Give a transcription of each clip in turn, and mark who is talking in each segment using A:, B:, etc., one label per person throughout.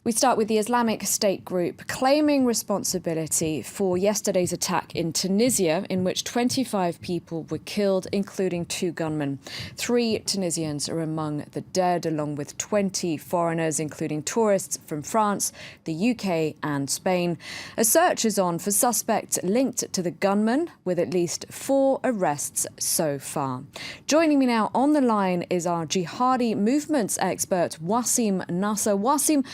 A: We start with the Islamic State group claiming responsibility for yesterday's attack in Tunisia, in which 25 people were killed, including 2 gunmen. 3 Tunisians are among the dead, along with 20 foreigners, including tourists from France, the UK and Spain. A search is on for suspects linked to the gunmen, with at least 4 arrests so far. Joining me now on the line is our Jihadi movements expert, Wassim Nasr. Wassim,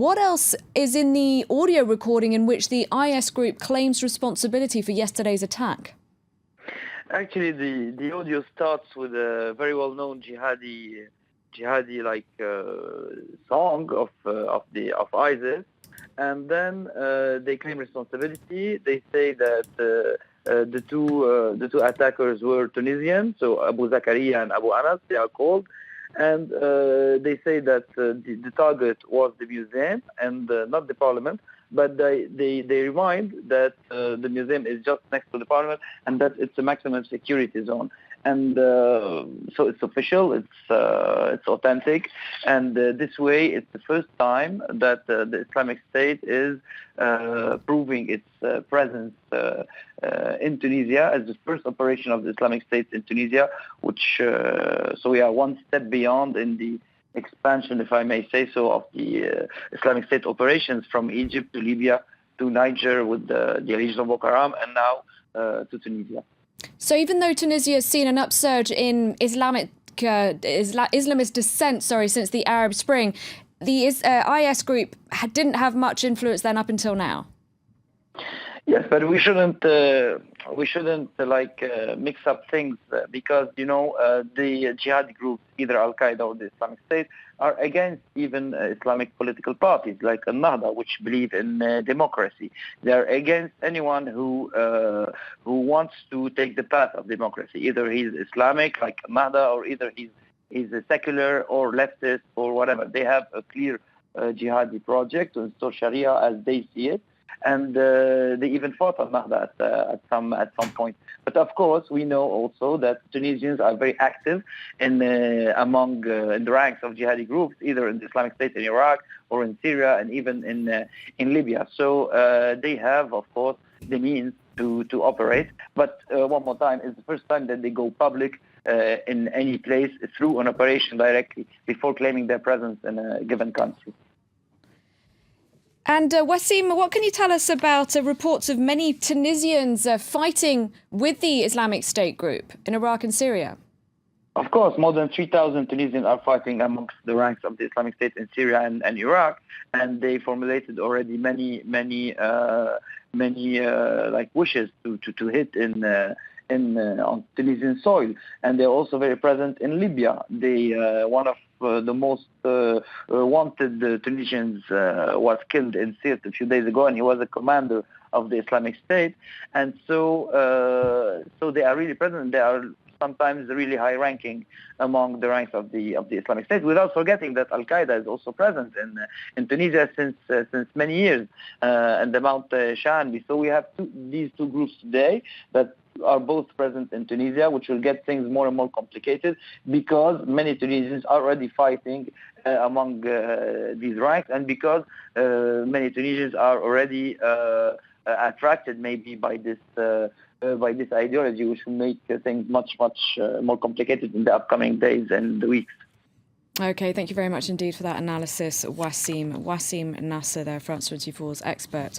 A: what else is in the audio recording in which the IS group claims responsibility for yesterday's attack?
B: Actually, the audio starts with a very well-known jihadi song of ISIS, and then they claim responsibility. They say that the two attackers were Tunisian, so Abu Zakaria and Abu Anas, they are called. And they say that the target was the museum and not the parliament, but they remind that the museum is just next to the parliament and that it's a maximum security zone. And so it's official, it's authentic, and this way it's the first time that the Islamic State is proving its presence in Tunisia as the first operation of the Islamic State in Tunisia, which so we are one step beyond in the expansion, if I may say so, of the Islamic State operations from Egypt to Libya to Niger with the Legion of Boko Haram, and now to Tunisia.
A: So even though Tunisia has seen an upsurge in Islamist dissent, since the Arab Spring, the IS group didn't have much influence then up until now.
B: Yes, but we shouldn't mix up things because the jihad groups, either Al Qaeda or the Islamic State, are against even Islamic political parties like Al-Nahda, which believe in democracy. They are against anyone who wants to take the path of democracy. Either he's Islamic like Al-Nahda, or either he's a secular or leftist or whatever. They have a clear jihadi project to install Sharia as they see it. And they even fought Al-Nahda at some point. But of course, we know also that Tunisians are very active in the ranks of jihadi groups, either in the Islamic State in Iraq or in Syria and even in Libya. So they have, of course, the means to operate. But one more time, it's the first time that they go public in any place through an operation directly before claiming their presence in a given country.
A: And Wassim, what can you tell us about reports of many Tunisians fighting with the Islamic State group in Iraq and Syria?
B: Of course, more than 3,000 Tunisians are fighting amongst the ranks of the Islamic State in Syria and Iraq, and they formulated already many wishes to hit on Tunisian soil, and they're also very present in Libya. One of the most wanted Tunisians was killed in Sirte a few days ago, and he was a commander of the Islamic State. And so they are really present. They are sometimes really high-ranking among the ranks of the Islamic State, without forgetting that Al Qaeda is also present in Tunisia since many years, and the Mount Shanbi. So we have these two groups today that are both present in Tunisia, which will get things more and more complicated because many Tunisians are already fighting among these ranks, and because many Tunisians are already attracted maybe by this ideology, which will make things much more complicated in the upcoming days and weeks.
A: Okay, thank you very much indeed for that analysis, Wassim Nasr, there, France 24's expert.